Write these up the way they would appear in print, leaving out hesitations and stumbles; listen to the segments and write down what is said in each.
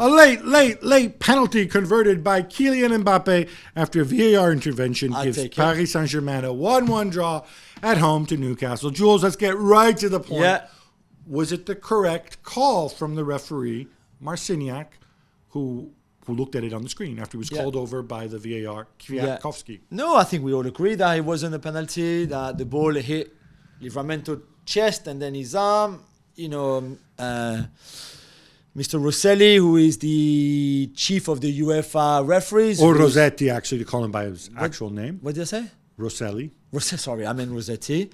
A late penalty converted by Kylian Mbappe after a VAR intervention gives Paris Saint-Germain a 1-1 draw at home to Newcastle. Jules, let's get right to the point. Yeah. Was it the correct call from the referee, Marciniak, who looked at it on the screen after he was called over by the VAR, Kwiatkowski? No, I think we all agree that it wasn't a penalty, that the ball hit Livramento chest and then his arm. Mr. Rosselli, who is the chief of the UEFA referees. Or Rossetti, actually, to call him by his actual name. What did I say? Rosselli. Sorry, I meant Rossetti.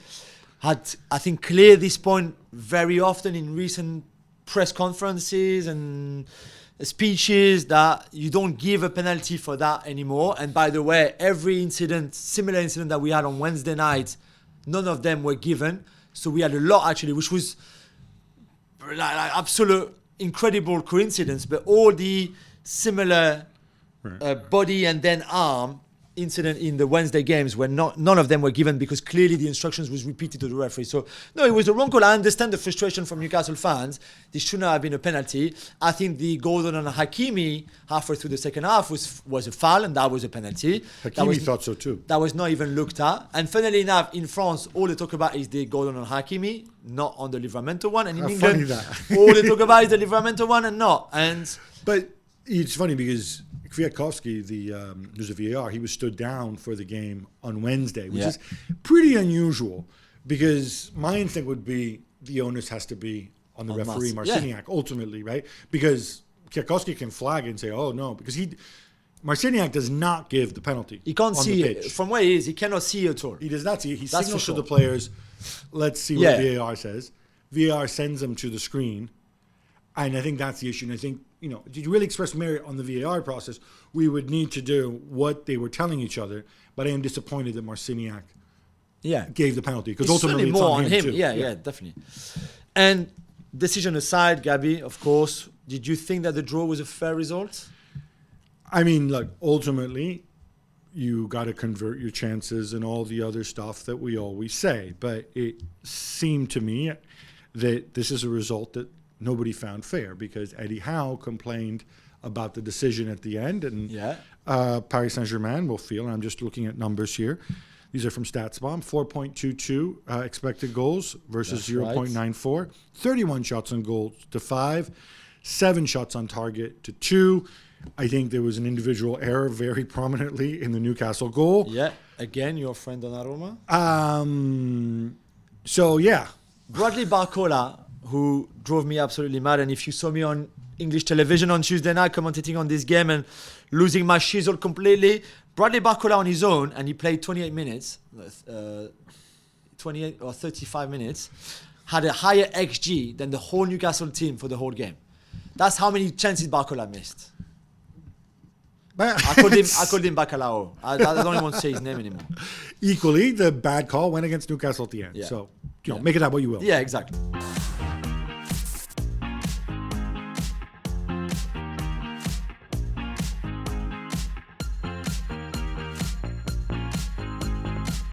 Had, I think, cleared this point very often in recent press conferences and speeches that you don't give a penalty for that anymore. And by the way, every similar incident that we had on Wednesday night, none of them were given. So we had a lot, actually, which was like absolute incredible coincidence, but all the similar body and then arm incident in the Wednesday games where none of them were given because clearly the instructions was repeated to the referee. So no, it was the wrong call. I understand the frustration from Newcastle fans. This should not have been a penalty. I think the goal on Hakimi halfway through the second half was a foul, and that was a penalty. Hakimi thought so too. That was not even looked at. And funnily enough, in France, all they talk about is the goal on Hakimi, not on the Livramento one. And in England, all they talk about is the Livramento one and not. But it's funny because Kwiatkowski, there's a VAR, he was stood down for the game on Wednesday, which is pretty unusual because my instinct would be the onus has to be on the referee, Marciniak, ultimately, right? Because Kwiatkowski can flag it and say, oh, no, because Marciniak does not give the penalty. He can't see it. From where he is, he cannot see it at all. He does not see it. He signals to the players, let's see what VAR says. VAR sends them to the screen. And I think that's the issue. And I think, did you really express merit on the VAR process? We would need to do what they were telling each other. But I am disappointed that Marciniak gave the penalty. Because ultimately it's on him too. Yeah, definitely. And decision aside, Gabby, of course, did you think that the draw was a fair result? I mean, look, ultimately, you got to convert your chances and all the other stuff that we always say. But it seemed to me that this is a result that nobody found fair because Eddie Howe complained about the decision at the end, and Paris Saint-Germain will feel, and I'm just looking at numbers here. These are from StatsBomb, 4.22 expected goals versus 0.94, 31 shots on goal to 5, 7 shots on target to 2. I think there was an individual error very prominently in the Newcastle goal. Yeah, again, your friend Donnarumma. Bradley Barcola, who drove me absolutely mad. And if you saw me on English television on Tuesday night commentating on this game and losing my shizzle completely, Bradley Barcola on his own, and he played 28 minutes, 28 or 35 minutes, had a higher XG than the whole Newcastle team for the whole game. That's how many chances Barcola missed. I called him Bacalao. I don't even want to say his name anymore. Equally, the bad call went against Newcastle at the end. Yeah. So, make it that what you will. Yeah, exactly.